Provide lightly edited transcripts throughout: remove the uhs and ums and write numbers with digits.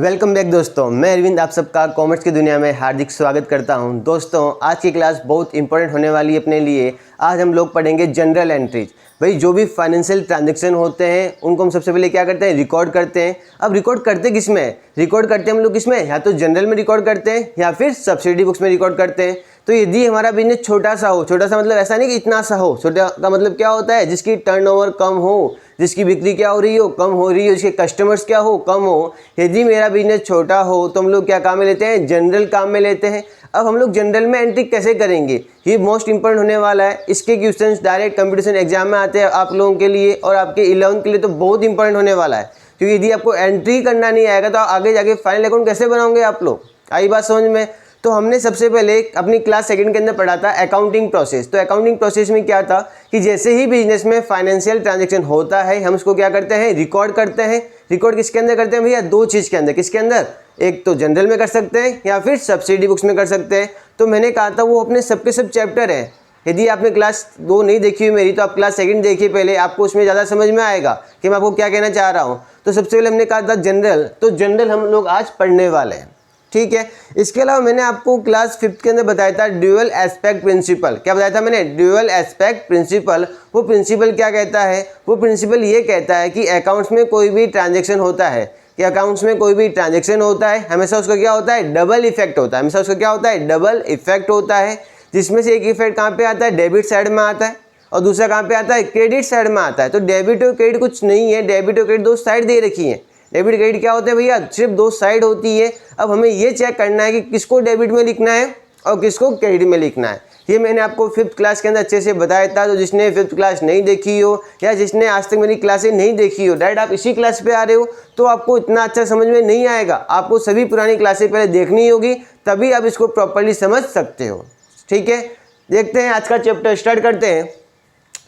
Welcome back दोस्तों, मैं अरविंद आप सबका कॉमर्स की दुनिया में हार्दिक स्वागत करता हूं। दोस्तों आज की क्लास बहुत इंपॉर्टेंट होने वाली है अपने लिए। आज हम लोग पढ़ेंगे जनरल एंट्रीज। भाई जो भी फाइनेंशियल ट्रांजैक्शन होते हैं उनको हम सबसे पहले क्या करते हैं, रिकॉर्ड करते हैं। अब रिकॉर्ड करते किस में, रिकॉर्ड करते हैं हम लोग किस में, या तो जनरल में रिकॉर्ड करते हैं या फिर सब्सिडी बुक्स में रिकॉर्ड करते हैं। तो यदि हमारा बिजनेस छोटा सा हो, छोटा सा मतलब ऐसा नहीं कि इतना सा हो, छोटा का मतलब क्या होता है, जिसकी टर्नओवर कम हो, जिसकी बिक्री क्या हो रही हो, कम हो रही हो, जिसके कस्टमर्स क्या हो, कम हो। यदि मेरा बिजनेस छोटा हो तो हम लोग क्या काम में लेते हैं, जनरल काम में लेते हैं। अब हम लोग जनरल में एंट्री कैसे करेंगे, ये मोस्ट इंपॉर्टेंट होने वाला है। इसके क्वेश्चंस डायरेक्ट कंपटीशन एग्जाम में आते हैं आप लोगों के लिए, और आपके 11th के लिए तो बहुत इंपॉर्टेंट होने वाला है। क्योंकि यदि आपको एंट्री करना नहीं आएगा तो आगे जाके फाइनल अकाउंट कैसे बनाओगे आप लोग, आई बात समझ में। तो हमने सबसे पहले अपनी क्लास सेकंड के अंदर पढ़ा था अकाउंटिंग प्रोसेस। तो अकाउंटिंग प्रोसेस में क्या था कि जैसे ही बिजनेस में फाइनेंशियल ट्रांजैक्शन होता है हम उसको क्या करते हैं, रिकॉर्ड करते हैं। रिकॉर्ड किसके अंदर करते हैं भैया, दो चीज़ के अंदर। किसके अंदर, एक तो जनरल में कर सकते हैं या फिर सब्सिडी बुक्स में कर सकते हैं। तो मैंने कहा था वो अपने सबके सब चैप्टर है। यदि आपने क्लास 2 नहीं देखी हुई मेरी तो आप क्लास सेकंड देखिए पहले, आपको उसमें ज़्यादा समझ में आएगा कि मैं आपको क्या कहना चाह रहा हूँ। तो सबसे पहले हमने कहा था जनरल, तो जनरल हम लोग आज पढ़ने वाले हैं, ठीक है। इसके अलावा मैंने आपको क्लास 5th के अंदर बताया था ड्यूअल एस्पेक्ट प्रिंसिपल। क्या बताया था मैंने, ड्यूअल एस्पेक्ट प्रिंसिपल। वो प्रिंसिपल क्या कहता है, वो प्रिंसिपल ये कहता है कि अकाउंट्स में कोई भी ट्रांजैक्शन होता है, कि अकाउंट्स में कोई भी ट्रांजैक्शन होता है हमेशा उसका क्या होता है, डबल इफेक्ट होता है। हमेशा उसका क्या होता है, डबल इफेक्ट होता है। जिसमें से एक इफेक्ट कहाँ पे आता है, डेबिट साइड में आता है, और दूसरा कहाँ पे आता है, क्रेडिट साइड में आता है। तो डेबिट और क्रेडिट कुछ नहीं है, डेबिट और क्रेडिट दो साइड दे रखी है। डेबिट क्रेडिट क्या होते हैं भैया, सिर्फ दो साइड होती है। अब हमें ये चेक करना है कि किसको डेबिट में लिखना है और किसको क्रेडिट में लिखना है। ये मैंने आपको 5th क्लास के अंदर अच्छे से बताया था। तो जिसने 5th क्लास नहीं देखी हो या जिसने आज तक मेरी क्लासें नहीं देखी हो, डायरेक्ट आप इसी क्लास पे आ रहे हो तो आपको इतना अच्छा समझ में नहीं आएगा। आपको सभी पुरानी क्लासें पहले देखनी होगी, तभी आप इसको प्रॉपरली समझ सकते हो, ठीक है। देखते हैं आज का चैप्टर, स्टार्ट करते हैं।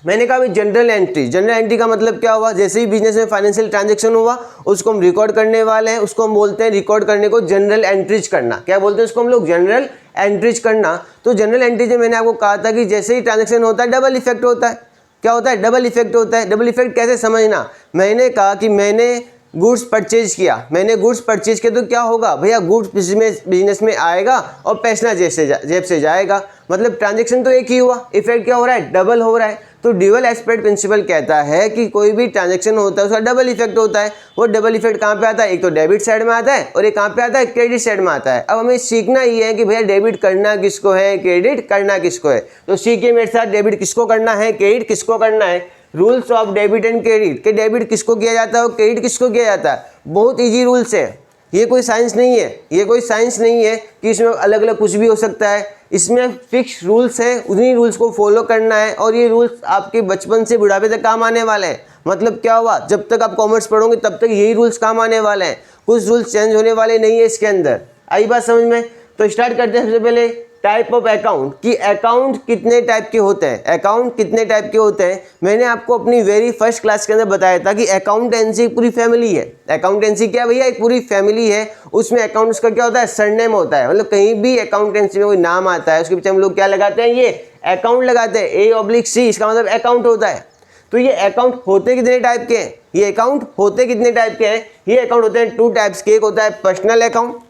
मैंने कहा भाई जनरल एंट्री, जनरल एंट्री का मतलब क्या हुआ, जैसे ही बिजनेस में फाइनेंशियल ट्रांजैक्शन हुआ उसको हम रिकॉर्ड करने वाले हैं। उसको हम बोलते हैं, रिकॉर्ड करने को जनरल एंट्रीज करना। क्या बोलते हैं उसको हम लोग, जनरल एंट्रीज करना। तो जनरल एंट्रीज में मैंने आपको कहा था कि जैसे ही ट्रांजैक्शन होता है डबल इफेक्ट होता है। क्या होता है, डबल इफेक्ट होता है। डबल इफेक्ट कैसे समझना, मैंने कहा कि मैंने गुड्स परचेज किया, मैंने गुड्स परचेज किया तो क्या होगा भैया, गुड्स बिजनेस में आएगा और पैसा जेब से जाएगा। मतलब ट्रांजैक्शन तो एक ही हुआ, इफेक्ट क्या हो रहा है, डबल हो रहा है। तो ड्यूअल एस्पेक्ट प्रिंसिपल कहता है कि कोई भी ट्रांजैक्शन होता है उसका डबल इफेक्ट होता है। वो डबल इफेक्ट कहाँ पे आता है, एक तो डेबिट साइड में आता है और एक कहाँ पे आता है, क्रेडिट साइड में आता है। अब हमें सीखना ये है कि भैया डेबिट करना किसको है, क्रेडिट करना किसको है। तो सीखिए मेरे साथ, डेबिट किसको करना है, क्रेडिट किसको करना है। Rules of debit and credit, के डेबिट किसको किया जाता है और क्रेडिट किसको किया जाता है। बहुत इजी रूल्स है, ये कोई साइंस नहीं है, ये कोई साइंस नहीं है कि इसमें अलग अलग कुछ भी हो सकता है। इसमें फिक्स रूल्स हैं, उन्हीं रूल्स को फॉलो करना है, और ये रूल्स आपके बचपन से बुढ़ापे तक काम आने वाले हैं। मतलब क्या हुआ, जब तक आप कॉमर्स पढ़ोगे तब तक यही रूल्स काम आने वाले हैं, कुछ रूल्स चेंज होने वाले नहीं है इसके अंदर। आई बात समझ में। तो स्टार्ट करते हैं सबसे पहले टाइप ऑफ अकाउंट, कि अकाउंट कितने टाइप के होते हैं। अकाउंट कितने टाइप के होते हैं मैंने आपको अपनी वेरी फर्स्ट क्लास के अंदर बताया था कि अकाउंटेंसी एक पूरी फैमिली है। अकाउंटेंसी क्या भैया, एक पूरी फैमिली है। उसमें अकाउंट्स का क्या होता है, सरनेम होता है। मतलब कहीं भी अकाउंटेंसी में कोई नाम आता है उसके पीछे हम लोग क्या लगाते हैं, ये अकाउंट लगाते हैं, A/C, इसका मतलब अकाउंट होता है। तो ये अकाउंट होते कितने टाइप के हैं, ये अकाउंट होते कितने टाइप के हैं, ये अकाउंट होते हैं 2 टाइप्स के। एक होता है पर्सनल अकाउंट,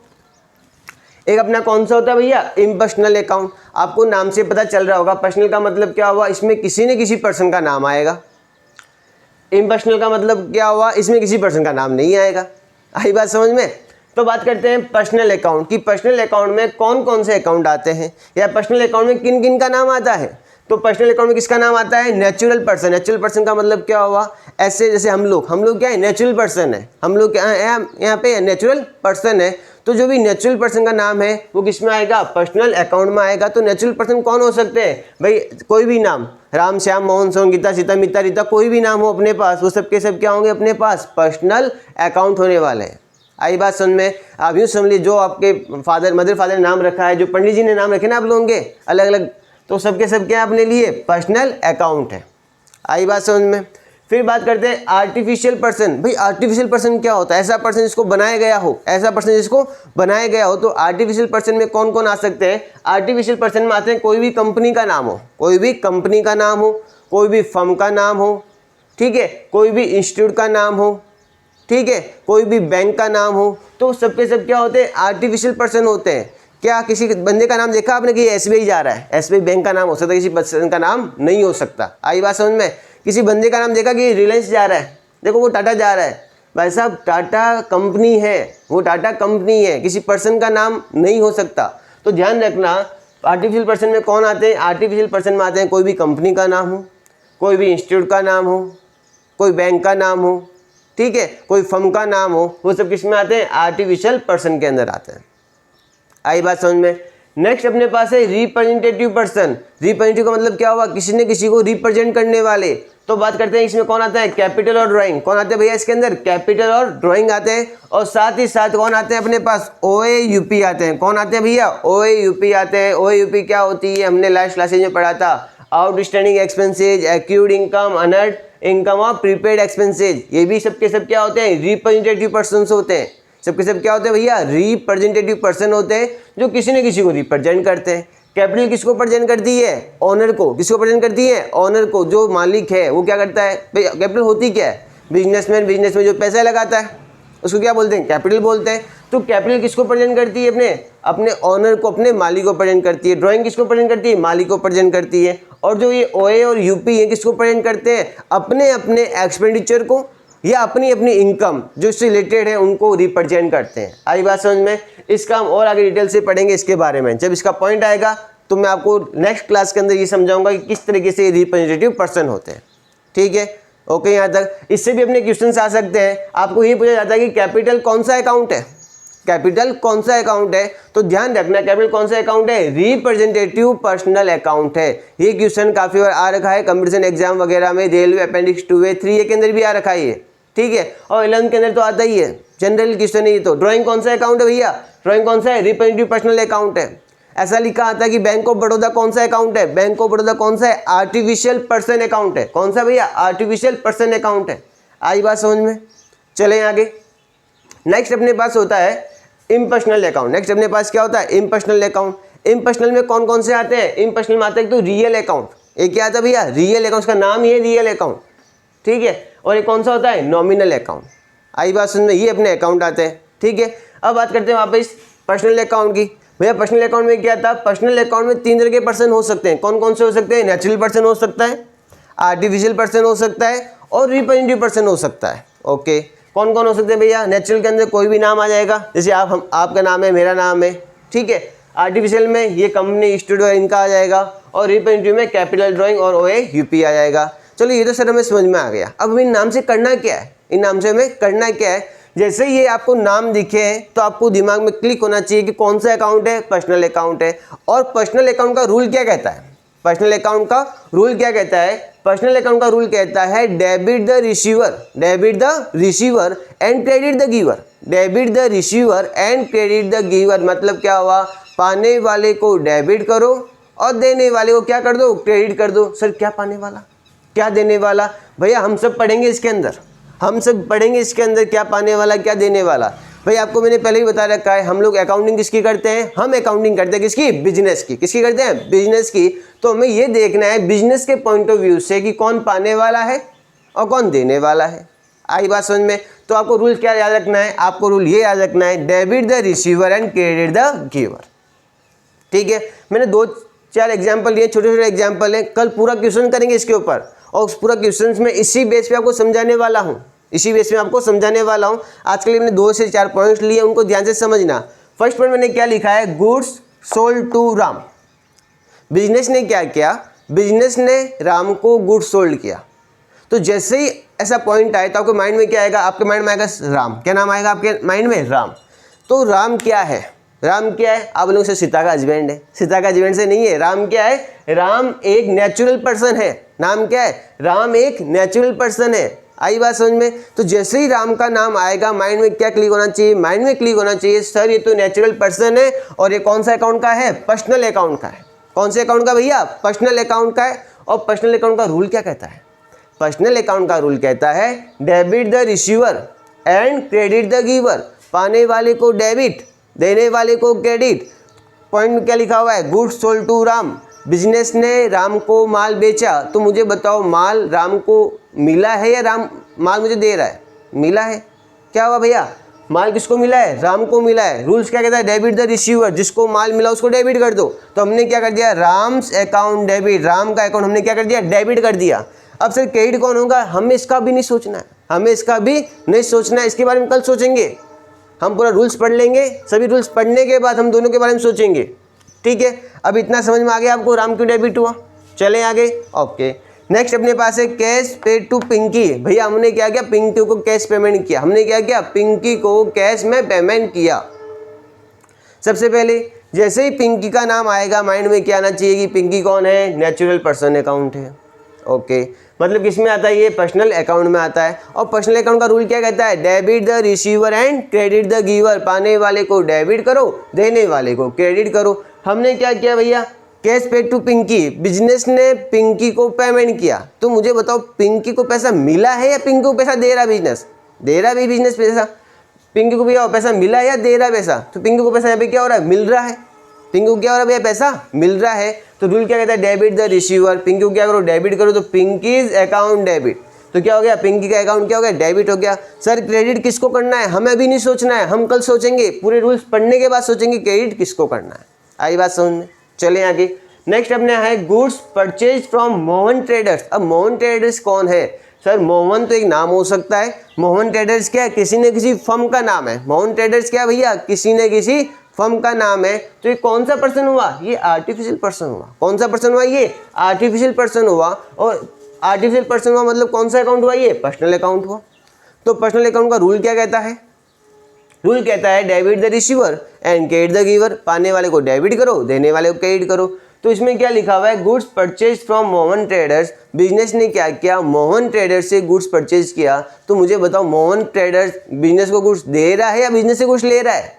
एक अपना कौन सा होता है भैया, इम्पर्सनल अकाउंट। आपको नाम से पता चल रहा होगा, पर्सनल का मतलब क्या हुआ, इसमें किसी न किसी पर्सन का नाम आएगा। इम्पर्सनल का मतलब क्या हुआ, इसमें किसी पर्सन का नाम नहीं आएगा। आई बात समझ में। तो बात करते हैं पर्सनल अकाउंट की, पर्सनल अकाउंट में कौन कौन से अकाउंट आते हैं, या पर्सनल अकाउंट में किन किन का नाम आता है। तो पर्सनल अकाउंट में किसका नाम आता है, नेचुरल पर्सन। नेचुरल पर्सन का मतलब क्या हुआ, ऐसे जैसे हम लोग क्या है, नेचुरल पर्सन है। हम लोग क्या है, यहाँ पे नेचुरल पर्सन है। तो जो भी नेचुरल पर्सन का नाम है वो किस में आएगा, पर्सनल अकाउंट में आएगा। तो नेचुरल पर्सन कौन हो सकते हैं भाई, कोई भी नाम, राम श्याम मोहन सोहन गीता सीता मिता रीता, कोई भी नाम हो अपने पास, वो सब के सब क्या होंगे अपने पास, पर्सनल अकाउंट होने वाले हैं। आई बात समझ में। आप यूँ समझ लीजिए, जो आपके मदर फादर ने नाम रखा है, जो पंडित जी ने नाम रखे ना आप लोगों के अलग अलग, तो सबके सब क्या अपने लिए पर्सनल अकाउंट है। आई बात समझ में। फिर बात करते हैं आर्टिफिशियल पर्सन। भाई आर्टिफिशियल पर्सन क्या होता है, ऐसा पर्सन जिसको बनाया गया हो, ऐसा पर्सन जिसको बनाया गया हो। तो आर्टिफिशियल पर्सन में कौन कौन आ सकते हैं, आर्टिफिशियल पर्सन में आते हैं कोई भी कंपनी का नाम हो, कोई भी कंपनी का नाम हो, कोई भी फर्म का नाम हो, ठीक है, कोई भी इंस्टीट्यूट का नाम हो, ठीक है, कोई भी बैंक का नाम हो तो सबके सब क्या होते हैं, आर्टिफिशियल पर्सन होते हैं। क्या किसी बंदे का नाम देखा आपने कि एसबीआई जा रहा है, एसबीआई बैंक का नाम हो सकता है, किसी पर्सन का नाम नहीं हो सकता। आई बात समझ में? किसी बंदे का नाम देखा कि रिलायंस जा रहा है, देखो वो टाटा जा रहा है, भाई साहब टाटा कंपनी है, वो टाटा कंपनी है, किसी पर्सन का नाम नहीं हो सकता। तो ध्यान रखना, आर्टिफिशियल पर्सन में कौन आते हैं, आर्टिफिशियल पर्सन में आते हैं कोई भी कंपनी का नाम हो, कोई भी इंस्टीट्यूट का नाम हो, कोई बैंक का नाम हो, ठीक है, कोई फर्म का नाम हो, वो सब किस में आते हैं, आर्टिफिशियल पर्सन के अंदर आते हैं। आई बात समझ में? नेक्स्ट अपने पास है रिप्रेजेंटेटिव पर्सन। रिप्रेजेंटेटिव का मतलब क्या हुआ, किसी ने किसी को रिप्रेजेंट करने वाले। तो बात करते हैं इसमें कौन आता है, कैपिटल और ड्राइंग। कौन आते हैं भैया इसके अंदर, कैपिटल और ड्राइंग आते हैं। और साथ ही साथ कौन आते हैं अपने पास, ओए यूपी आते हैं। कौन आते हैं भैया, ओए यूपी आते हैं। ओए यूपी क्या होती है, हमने लास्ट क्लासेज में पढ़ा था, outstanding expenses, accrued income, unearned income और प्रीपेड एक्सपेंसेज। ये भी सबके सब क्या होते हैं, रिप्रेजेंटेटिव पर्सन होते हैं। सबके सब क्या होते हैं भैया, रिप्रेजेंटेटिव पर्सन होते हैं, जो किसी न किसी को रिप्रेजेंट करते हैं। कैपिटल किसको प्रेजेंट करती है, ओनर को। किसको प्रेजेंट करती है, ओनर को। जो मालिक है वो क्या करता है, भाई कैपिटल होती क्या है, बिजनेसमैन बिजनेस में जो पैसा लगाता है उसको क्या बोलते हैं, कैपिटल बोलते हैं। तो कैपिटल किसको प्रेजेंट करती है, अपने ओनर को, अपने मालिक को प्रेजेंट करती है। ड्राइंग किसको प्रेजेंट करती है, मालिक को प्रेजेंट करती है। और जो ये ओए और यूपी है किसको प्रेजेंट करते हैं, अपने अपने एक्सपेंडिचर को या अपनी अपनी इनकम जो इससे रिलेटेड है उनको रिप्रेजेंट करते हैं। आई बात समझ में? इसका हम और आगे डिटेल से पढ़ेंगे इसके बारे में। जब इसका पॉइंट आएगा तो मैं आपको नेक्स्ट क्लास के अंदर ये समझाऊंगा कि किस तरीके से रिप्रेजेंटेटिव पर्सन होते हैं। ठीक है, ओके, यहाँ तक। इससे भी अपने क्वेश्चन आ सकते हैं। आपको ये पूछा जाता है कि कैपिटल कौन सा अकाउंट है, कैपिटल कौन सा अकाउंट है। तो ध्यान रखना, कैपिटल कौन सा अकाउंट है, रिप्रेजेंटेटिव पर्सनल अकाउंट है। ये क्वेश्चन काफी बार आ रखा है कंपटीशन एग्जाम वगैरह में, रेलवे अपेंडिक्स 2A 3A के अंदर भी आ रखा है ये, ठीक है। और 11th के अंदर तो आता ही है, जनरल क्वेश्चन है ये। तो ड्राइंग कौन सा अकाउंट है भैया, ड्राइंग कौन सा है, रिप्रेजेंटेटिव पर्सनल अकाउंट है। ऐसा लिखा आता है कि बैंक ऑफ बड़ौदा कौन सा अकाउंट है, बैंक ऑफ बड़ौदा कौन सा है, आर्टिफिशियल पर्सन अकाउंट है। कौन सा भैया, आर्टिफिशियल पर्सन अकाउंट है। आई बात समझ में? चले आगे। नेक्स्ट अपने पास होता है इम्पर्सनल अकाउंट। नेक्स्ट अपने पास क्या होता है, इम्पर्सनल अकाउंट। इम्पर्सनल में कौन कौन से आते हैं, इम्पर्सनल में आता है तो रियल अकाउंट। एक क्या आता है भैया, रियल अकाउंट, का नाम ही है रियल अकाउंट, ठीक है। और एक कौन सा होता है, नॉमिनल अकाउंट। आई बात समझ में? ये अपने अकाउंट आते हैं, ठीक है। अब बात करते हैं वापस पर्सनल अकाउंट की। भैया पर्सनल अकाउंट में क्या था, पर्सनल अकाउंट में 3 तरह के पर्सन हो सकते हैं। कौन कौन से हो सकते हैं, नेचुरल पर्सन हो सकता है, आर्टिफिशियल पर्सन हो सकता है और रिप्रेजेंटेटिव पर्सन हो सकता है। ओके, कौन कौन हो सकते हैं भैया, नेचुरल के अंदर कोई भी नाम आ जाएगा, जैसे आपका नाम है, मेरा नाम है, ठीक है। आर्टिफिशियल में ये कंपनी इंस्टीट्यूट इनका आ जाएगा। और रिप्रेजेंटेटिव में कैपिटल ड्राइंग और ओए यूपी आ जाएगा। चलो ये तो सर हमें समझ में आ गया। अब इन नाम से करना क्या है, इन नाम से हमें करना क्या है। जैसे ये आपको नाम दिखे हैं तो आपको दिमाग में क्लिक होना चाहिए कि कौन सा अकाउंट है, पर्सनल अकाउंट है। और पर्सनल अकाउंट का रूल क्या कहता है, पर्सनल अकाउंट का रूल क्या कहता है, पर्सनल अकाउंट का रूल कहता है debit the receiver, debit the receiver and credit the giver. Debit the receiver and credit the giver मतलब क्या हुआ, पाने वाले को डेबिट करो और देने वाले को क्या कर दो, क्रेडिट कर दो। सर क्या पाने वाला, क्या देने वाला, भैया हम सब पढ़ेंगे इसके अंदर, हम सब पढ़ेंगे इसके अंदर क्या पाने वाला क्या देने वाला। भाई आपको मैंने पहले ही बता रखा है, हम लोग अकाउंटिंग किसकी करते हैं, हम अकाउंटिंग करते हैं किसकी, बिजनेस की। किसकी करते हैं, बिजनेस की। तो हमें ये देखना है बिजनेस के पॉइंट ऑफ व्यू से कि कौन पाने वाला है और कौन देने वाला है। आई बात समझ में? तो आपको रूल क्या याद रखना है, आपको रूल ये याद रखना है, debit the receiver and credit the giver. ठीक है, मैंने 2-4 एग्जाम्पल लिए, छोटे छोटे एग्जाम्पल हैं। कल पूरा क्वेश्चन करेंगे इसके ऊपर और उस पूरा क्वेश्चन में इसी बेस पे आपको समझाने वाला हूँ, इसी बेस में आपको समझाने वाला हूँ। आज के लिए मैंने 2 से 4 पॉइंट्स लिए, उनको ध्यान से समझना। फर्स्ट पॉइंट मैंने क्या लिखा है, goods sold to Ram. Business ने क्या किया, बिजनेस ने राम को गुड्स सोल्ड किया। तो जैसे ही ऐसा पॉइंट आए तो आपके माइंड में क्या आएगा, आपके माइंड में आएगा राम। क्या नाम आएगा आपके माइंड में, राम। तो राम क्या है, राम क्या है, आप लोगों से सीता का हस्बैंड है, सीता का हस्बैंड से नहीं है। राम क्या है, राम एक नेचुरल पर्सन है। नाम क्या है, राम एक नेचुरल पर्सन है। आई बात समझ में? तो जैसे ही राम का नाम आएगा माइंड में क्या क्लिक होना चाहिए, माइंड में क्लिक होना चाहिए सर ये तो नेचुरल पर्सन है और ये कौन सा अकाउंट का है, पर्सनल अकाउंट का है। कौन से अकाउंट का भैया, पर्सनल अकाउंट का है। और पर्सनल अकाउंट का रूल क्या कहता है, पर्सनल अकाउंट का रूल कहता है debit the receiver and credit the giver. पाने वाले को डेबिट, देने वाले को क्रेडिट। पॉइंट में क्या लिखा हुआ है, goods sold to Ram. Business ने राम को माल बेचा। तो मुझे बताओ माल राम को मिला है या राम माल मुझे दे रहा है, मिला है। क्या हुआ भैया, माल किसको मिला है, राम को मिला है। रूल्स क्या कहता है, डेबिट द रिसीवर, जिसको माल मिला उसको डेबिट कर दो। तो हमने क्या कर दिया, राम्स अकाउंट डेबिट, राम का अकाउंट हमने क्या कर दिया, डेबिट कर दिया। अब सर क्रेडिट कौन होगा, हमें इसका भी नहीं सोचना है, हमें इसका भी नहीं सोचना है, इसके बारे में कल सोचेंगे। हम पूरा रूल्स पढ़ लेंगे, सभी रूल्स पढ़ने के बाद हम दोनों के बारे में सोचेंगे। ठीक है, अब इतना समझ में आ गया आपको राम क्यों डेबिट हुआ। चले आगे। ओके, नेक्स्ट अपने पास है कैश पेड टू पिंकी। भैया हमने क्या किया, पिंकी को कैश पेमेंट किया। हमने क्या किया, पिंकी को कैश में पेमेंट किया। सबसे पहले जैसे ही पिंकी का नाम आएगा माइंड में क्या आना चाहिए कि पिंकी कौन है, नेचुरल पर्सन अकाउंट है। ओके, मतलब किस में आता है, ये पर्सनल अकाउंट में आता है। और पर्सनल अकाउंट का रूल क्या कहता है, debit the receiver and credit the giver, पाने वाले को डेबिट करो, देने वाले को क्रेडिट करो। हमने क्या किया भैया, cash paid to Pinky, business ने पिंकी को पेमेंट किया। तो मुझे बताओ पिंकी को पैसा मिला है या पिंकी को पैसा दे रहा बिजनेस, दे रहा भी बिजनेस पैसा, पिंकी को भैया पैसा मिला है या दे रहा पैसा, तो पिंकी को पैसा यहाँ पे क्या हो रहा है, मिल रहा है। पिंकी को क्या हो रहा है भैया, पैसा मिल रहा है। तो रूल क्या कहता है, डेबिट द रिसीवर, पिंकी को क्या करो, डेबिट करो। तो पिंकीज अकाउंट डेबिट, तो क्या हो गया, पिंकी का अकाउंट क्या हो गया, डेबिट हो गया। सर क्रेडिट किसको करना है, हमें अभी नहीं सोचना है, हम कल सोचेंगे, पूरे रूल्स पढ़ने के बाद सोचेंगे क्रेडिट किसको करना है। आई बात समझ में। चले आगे। नेक्स्ट अपने है goods purchase from Mohan traders. अब मोहन ट्रेडर्स कौन है, सर मोहन तो एक नाम हो सकता है, मोहन ट्रेडर्स क्या है, किसी न किसी फर्म का नाम है। मोहन ट्रेडर्स क्या भैया, किसी न किसी फर्म का नाम है। तो ये कौन सा पर्सन हुआ, ये आर्टिफिशियल पर्सन हुआ। कौन सा पर्सन हुआ, ये आर्टिफिशियल पर्सन हुआ। और आर्टिफिशियल पर्सन हुआ मतलब कौन सा अकाउंट हुआ, ये पर्सनल अकाउंट हुआ। तो पर्सनल अकाउंट का रूल क्या कहता है, रूल कहता है debit the receiver and credit the giver, पाने वाले को डेबिट करो, देने वाले को क्रेडिट करो। तो इसमें क्या लिखा हुआ है, goods purchase from Mohan traders, business ने क्या किया, मोहन ट्रेडर्स से गुड्स परचेज किया। तो मुझे बताओ मोहन ट्रेडर्स बिजनेस को गुड्स दे रहा है या बिजनेस से गुड्स ले रहा है,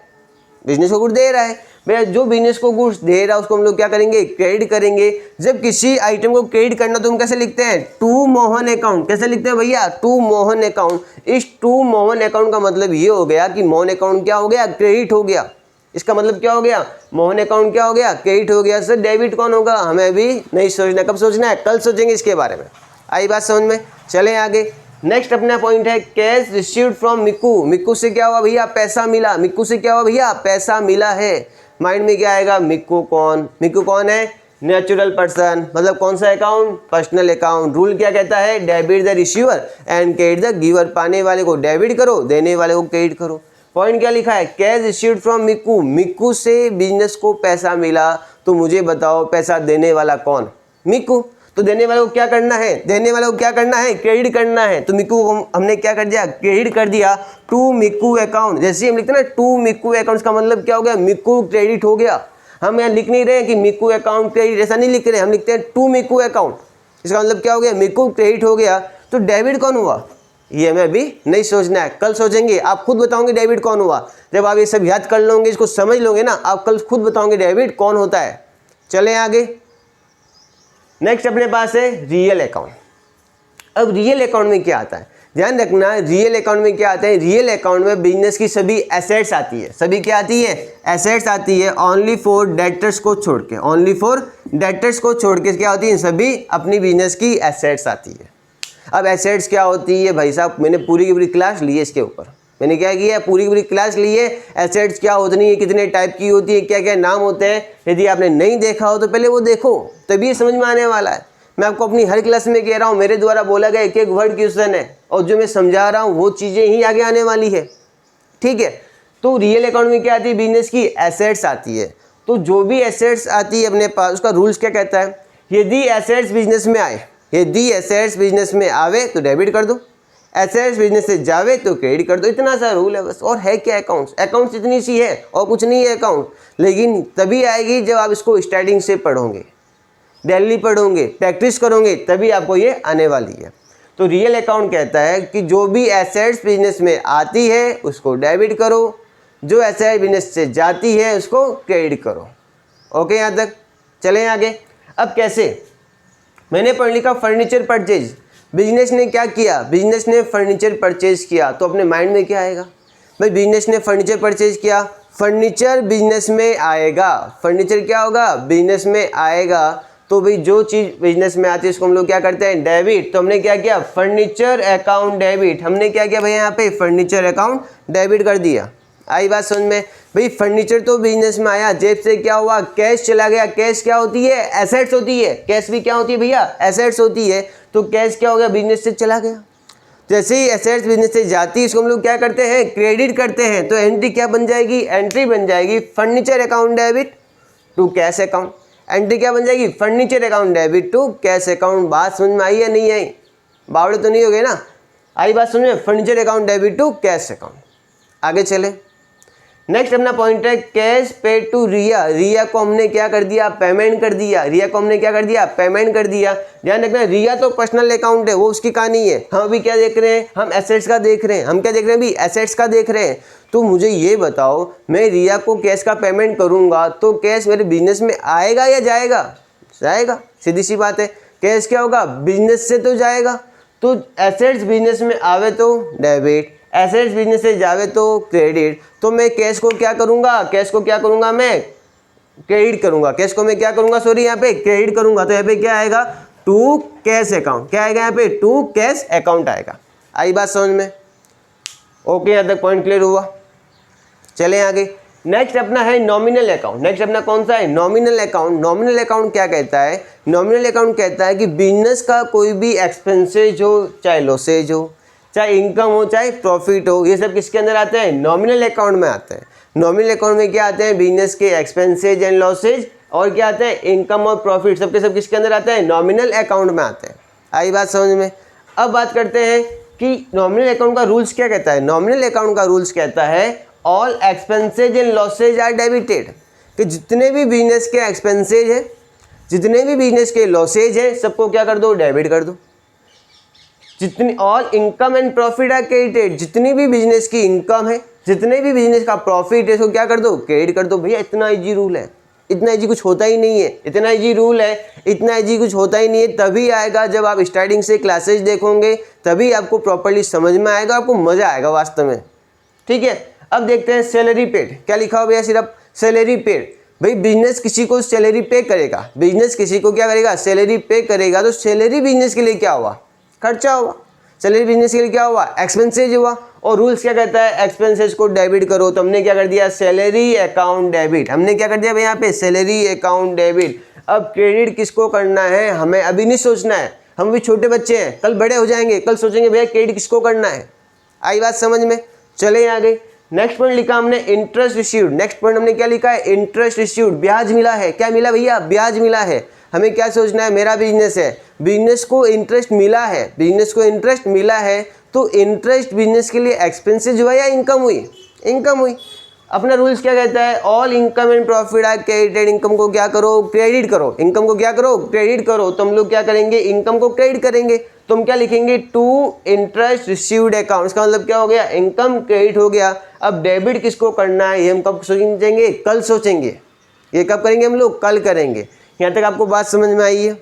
बिजनेस को गुड्स दे रहा है। भैया जो बिजनेस को गुड्स दे रहा है उसको हम लोग क्या करेंगे, क्रेडिट करेंगे। जब किसी आइटम को क्रेडिट करना तो हम कैसे लिखते हैं, टू मोहन अकाउंट। कैसे लिखते हैं भैया, टू मोहन अकाउंट। इस टू मोहन अकाउंट का मतलब ये हो गया कि मोहन अकाउंट क्या हो गया, क्रेडिट हो गया। इसका मतलब क्या हो गया, मोहन अकाउंट क्या हो गया, क्रेडिट हो गया। सर डेबिट कौन होगा, हमें अभी नहीं सोचना, कब सोचना है, कल सोचेंगे इसके बारे में। आई बात समझ में। चले आगे। नेक्स्ट अपना पॉइंट है cash received from Mikku. Mikku से क्या हुआ भैया, पैसा मिला। मिक्कू से क्या हुआ भैया, पैसा मिला है। माइंड में क्या आएगा, मिक्कू कौन, मिक्कू कौन है, नेचुरल पर्सन, मतलब कौन सा अकाउंट, पर्सनल अकाउंट। रूल क्या कहता है, debit the receiver and credit the giver, पाने वाले को डेबिट करो, देने वाले को क्रेडिट करो। पॉइंट क्या लिखा है, cash received from Mikku, Mikku से बिजनेस को पैसा मिला। तो मुझे बताओ पैसा देने वाला कौन, मिक्कू। तो देने वाले को क्या करना है, देने वाले को क्या करना है, क्रेडिट करना है। तो मिक्कू को हमने क्या कर दिया, क्रेडिट कर दिया टू मिक्कू अकाउंट। जैसे हम लिखते हैं ना टू मिक्कू अकाउंट, का मतलब क्या हो गया, मिक्कू क्रेडिट हो गया। हम यहाँ लिख नहीं रहे हैं कि मिक्कू अकाउंट क्रेडिट, ऐसा नहीं लिख रहे हैं, हम लिखते हैं टू मिक्कू अकाउंट। इसका मतलब क्या हो गया, मिक्कू क्रेडिट हो गया। तो डेबिट कौन हुआ, ये हमें अभी नहीं सोचना है, कल सोचेंगे। आप खुद बताओगे डेबिट कौन हुआ, जब आप ये सब याद कर लोगे, इसको समझ लोगे ना, आप कल खुद बताओगे डेबिट कौन होता है। चलें आगे। नेक्स्ट अपने पास है रियल अकाउंट। अब रियल अकाउंट में क्या आता है, ध्यान रखना, रियल अकाउंट में क्या आता है, रियल अकाउंट में बिजनेस की सभी एसेट्स आती है। सभी क्या आती है, एसेट्स आती है, ओनली फॉर डेटर्स को छोड़ के, ओनली फॉर डेटर्स को छोड़ के क्या होती है, सभी अपनी बिजनेस की एसेट्स आती है। अब एसेट्स क्या होती है भाई साहब, मैंने पूरी की पूरी क्लास ली है इसके ऊपर, मैंने क्या किया, पूरी की पूरी क्लास ली है। एसेट्स क्या होती है, कितने टाइप की होती है, क्या क्या नाम होते हैं। यदि आपने नहीं देखा हो तो पहले वो देखो, तभी ये समझ में आने वाला है। मैं आपको अपनी हर क्लास में कह रहा हूँ, मेरे द्वारा बोला गया एक एक वर्ड क्वेश्चन है, और जो मैं समझा रहा हूँ वो चीज़ें ही आगे आने वाली है। ठीक है, तो रियल अकाउंट में क्या आती है, बिजनेस की एसेट्स आती है। तो जो भी एसेट्स आती है अपने पास, उसका रूल्स क्या कहता है, यदि एसेट्स बिजनेस में आए, यदि एसेट्स बिजनेस में आवे तो डेबिट कर दो, एसेट्स बिजनेस से जावे तो क्रेडिट कर दो। इतना सा रूल है बस। और है क्या अकाउंट्स, अकाउंट्स इतनी सी है और कुछ नहीं है अकाउंट। लेकिन तभी आएगी जब आप इसको स्टार्टिंग से पढ़ोगे, डेली पढ़ोगे, प्रैक्टिस करोगे, तभी आपको ये आने वाली है। तो रियल अकाउंट कहता है कि जो भी एसेट्स बिजनेस में आती है उसको डेबिट करो, जो एसेट बिजनेस से जाती है उसको क्रेडिट करो। ओके, यहाँ तक। चलें आगे। अब कैसे, मैंने पढ़ लिखा फर्नीचर परचेज। बिजनेस ने क्या किया, बिजनेस ने फर्नीचर परचेज किया। तो अपने माइंड में क्या आएगा भाई, बिजनेस ने फर्नीचर परचेज किया, फर्नीचर बिजनेस में आएगा, फर्नीचर क्या होगा, बिजनेस में आएगा। तो भाई जो चीज़ बिजनेस में आती है उसको हम लोग क्या करते हैं, डेबिट। तो हमने क्या किया, फर्नीचर अकाउंट डेबिट। हमने क्या किया भाई, यहाँ पे फर्नीचर अकाउंट डेबिट कर दिया। आई बात समझ में? भाई फर्नीचर तो बिजनेस में आया, जेब से क्या हुआ, कैश चला गया। कैश क्या होती है, एसेट्स होती है। कैश भी क्या होती है भैया, एसेट्स होती है। तो कैश क्या हो गया, बिजनेस से चला गया। जैसे ही एसेट्स बिजनेस से जाती है, इसको हम लोग क्या करते हैं, क्रेडिट करते हैं। तो एंट्री क्या बन जाएगी, एंट्री बन जाएगी furniture account debit to cash account. Entry क्या बन जाएगी, furniture account debit to cash account. बात समझ में आई या नहीं आई, बावड़े तो नहीं हो गए ना? आई बात समझ में, furniture account debit to cash account. आगे चले, नेक्स्ट अपना पॉइंट है cash paid to Riya. Riya को हमने क्या कर दिया, पेमेंट कर दिया। रिया को हमने क्या कर दिया, पेमेंट कर दिया। ध्यान रखना, रिया तो पर्सनल अकाउंट है, वो उसकी कहानी है। हम अभी क्या देख रहे हैं, हम एसेट्स का देख रहे हैं। हम क्या देख रहे हैं अभी, एसेट्स का देख रहे हैं। तो मुझे ये बताओ, मैं रिया को कैश का पेमेंट करूंगा तो कैश मेरे बिजनेस में आएगा या जाएगा? जाएगा, सीधी सी बात है। कैश क्या होगा, बिजनेस से तो जाएगा। तो एसेट्स बिजनेस में आवे तो डेबिट, एसेट्स बिजनेस से जावे तो क्रेडिट। तो मैं कैश को क्या करूंगा, कैश को क्या करूंगा, मैं क्रेडिट करूंगा। कैश को मैं क्या करूंगा, सॉरी यहाँ पे क्रेडिट करूंगा। तो यहाँ पे क्या आएगा, टू कैश अकाउंट। क्या आएगा यहाँ पे, टू कैश अकाउंट आएगा। आई बात समझ में? ओके, यहाँ तक पॉइंट क्लियर हुआ। चले आगे, नेक्स्ट अपना है नॉमिनल अकाउंट। नेक्स्ट अपना कौन सा है, नॉमिनल अकाउंट। नॉमिनल अकाउंट क्या कहता है, नॉमिनल अकाउंट कहता है कि बिजनेस का कोई भी एक्सपेंसेज हो, चाहे लॉसेज हो, चाहे इनकम हो, चाहे प्रॉफिट हो, ये सब किसके अंदर आते हैं, नॉमिनल अकाउंट में आते हैं। नॉमिनल अकाउंट में क्या आते हैं, बिजनेस के एक्सपेंसेज एंड लॉसेज, और क्या आते हैं, इनकम और प्रॉफिट, सबके सब किसके अंदर आते हैं, नॉमिनल अकाउंट में आते हैं। आई बात समझ में? अब बात करते हैं कि नॉमिनल अकाउंट का रूल्स क्या कहता है। नॉमिनल अकाउंट का रूल्स कहता है all expenses and losses are debited, कि जितने भी बिजनेस के एक्सपेंसेज है, जितने भी बिजनेस के लॉसेज है, सबको क्या कर दो, डेबिट कर दो। जितनी all income and profit are credited, जितनी भी बिजनेस की इनकम है, जितने भी बिजनेस का प्रॉफिट है, इसको क्या कर दो, क्रेडिट कर दो। भैया इतना इजी रूल है, इतना इजी कुछ होता ही नहीं है। इतना इजी रूल है, इतना इजी कुछ होता ही नहीं है। तभी आएगा जब आप स्टार्टिंग से क्लासेज देखोगे, तभी आपको प्रॉपर्ली समझ में आएगा, आपको मजा आएगा वास्तव में। ठीक है, अब देखते हैं सैलरी पेड। क्या लिखा हो भैया, सिर्फ सैलरी पेड। भाई बिजनेस किसी को सैलरी पे करेगा, बिजनेस किसी को क्या करेगा, सैलरी पे करेगा। तो सैलरी बिजनेस के लिए क्या हुआ, खर्चा हुआ। सैलरी बिजनेस के लिए क्या हुआ, एक्सपेंसेज हुआ। और रूल्स क्या कहता है, एक्सपेंसेज को डेबिट करो। तो हमने क्या कर दिया, सैलरी अकाउंट डेबिट। हमने क्या कर दिया भाई यहाँ पे, सैलरी अकाउंट डेबिट। अब क्रेडिट किसको करना है, हमें अभी नहीं सोचना है। हम भी छोटे बच्चे हैं, कल बड़े हो जाएंगे, कल सोचेंगे भैया क्रेडिट किसको करना है। आई बात समझ में? चले आगे, नेक्स्ट पॉइंट लिखा हमने इंटरेस्ट रिसीव्ड। नेक्स्ट पॉइंट हमने क्या लिखा है, इंटरेस्ट रिसीव्ड, ब्याज मिला है। क्या मिला भैया, ब्याज मिला है। हमें क्या सोचना है, मेरा बिजनेस है, बिजनेस को इंटरेस्ट मिला है, बिजनेस को इंटरेस्ट मिला है। तो इंटरेस्ट बिजनेस के लिए एक्सपेंसेज हुआ या इनकम हुई, इनकम हुई। अपना रूल्स क्या कहता है, all income and profit are credited. Income को क्या करो, क्रेडिट करो। इनकम को क्या करो, क्रेडिट करो। तो हम लोग क्या करेंगे, इनकम को क्रेडिट करेंगे। तो हम क्या लिखेंगे, टू इंटरेस्ट रिसीव्ड अकाउंट। इसका मतलब क्या हो गया, इनकम क्रेडिट हो गया। अब डेबिट किसको करना है, ये हम कब सोचेंगे, कल सोचेंगे। ये कब करेंगे हम लोग, कल करेंगे। यहाँ तक आपको बात समझ में आई है?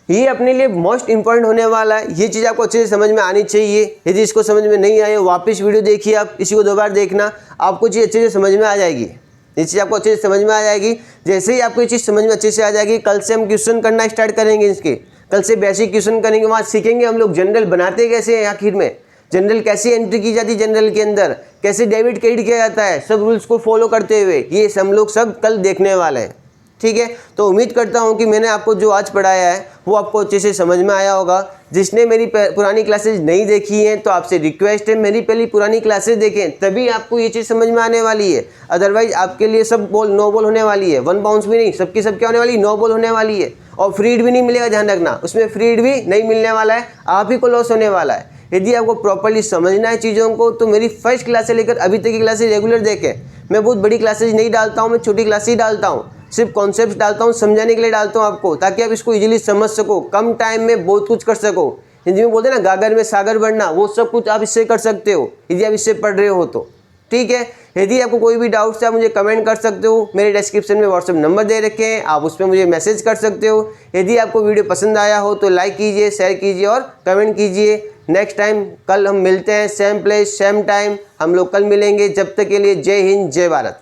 ये अपने लिए मोस्ट इंपॉर्टेंट होने वाला है। ये चीज़ आपको अच्छे से समझ में आनी चाहिए। यदि इसको समझ में नहीं आए, वापस वीडियो देखिए, आप इसी को 2 बार देखना, आपको चीज़ अच्छे से समझ में आ जाएगी। ये चीज़ आपको अच्छे से समझ में आ जाएगी। जैसे ही आपको ये चीज़ समझ में अच्छे से आ जाएगी, कल से हम क्वेश्चन करना स्टार्ट करेंगे इसके। कल से बेसिक क्वेश्चन करेंगे, वहाँ सीखेंगे हम लोग जनरल बनाते कैसे हैं, आखिर में जनरल कैसे एंट्री की जाती है, जनरल के अंदर कैसे डेबिट क्रेडिट किया जाता है, सब रूल्स को फॉलो करते हुए ये हम लोग सब कल देखने वाले हैं। ठीक है, तो उम्मीद करता हूँ कि मैंने आपको जो आज पढ़ाया है वो आपको अच्छे से समझ में आया होगा। जिसने मेरी पुरानी क्लासेज नहीं देखी हैं तो आपसे रिक्वेस्ट है, मेरी पहली पुरानी क्लासेज देखें, तभी आपको ये चीज़ समझ में आने वाली है। अदरवाइज आपके लिए सब बॉल नो बॉल होने वाली है, 1 बाउंस भी नहीं, सबकी सब क्या होने वाली, नो बॉल होने वाली है। और फ्रीड भी नहीं मिलेगा, ध्यान रखना, उसमें फ्रीड भी नहीं मिलने वाला है, आप ही को लॉस होने वाला है। यदि आपको प्रॉपर्ली समझना है चीज़ों को तो मेरी फर्स्ट क्लास से लेकर अभी तक की क्लासेज रेगुलर देखें। मैं बहुत बड़ी क्लासेज नहीं डालता हूँ, मैं छोटी क्लासेज डालता हूँ, सिर्फ कॉन्सेप्ट डालता हूँ, समझाने के लिए डालता हूँ आपको, ताकि आप इसको इजीली समझ सको, कम टाइम में बहुत कुछ कर सको। हिंदी में बोलते हैं ना, गागर में सागर बढ़ना, वो सब कुछ आप इससे कर सकते हो यदि आप इससे पढ़ रहे हो तो। ठीक है, यदि आपको कोई भी डाउट्स है आप मुझे कमेंट कर सकते हो, मेरे डिस्क्रिप्शन में व्हाट्सएप नंबर दे रखे हैं, आप उस पर मुझे मैसेज कर सकते हो। यदि आपको वीडियो पसंद आया हो तो लाइक कीजिए, शेयर कीजिए और कमेंट कीजिए। नेक्स्ट टाइम कल हम मिलते हैं, सेम प्लेस सेम टाइम, हम लोग कल मिलेंगे। जब तक के लिए जय हिंद, जय भारत।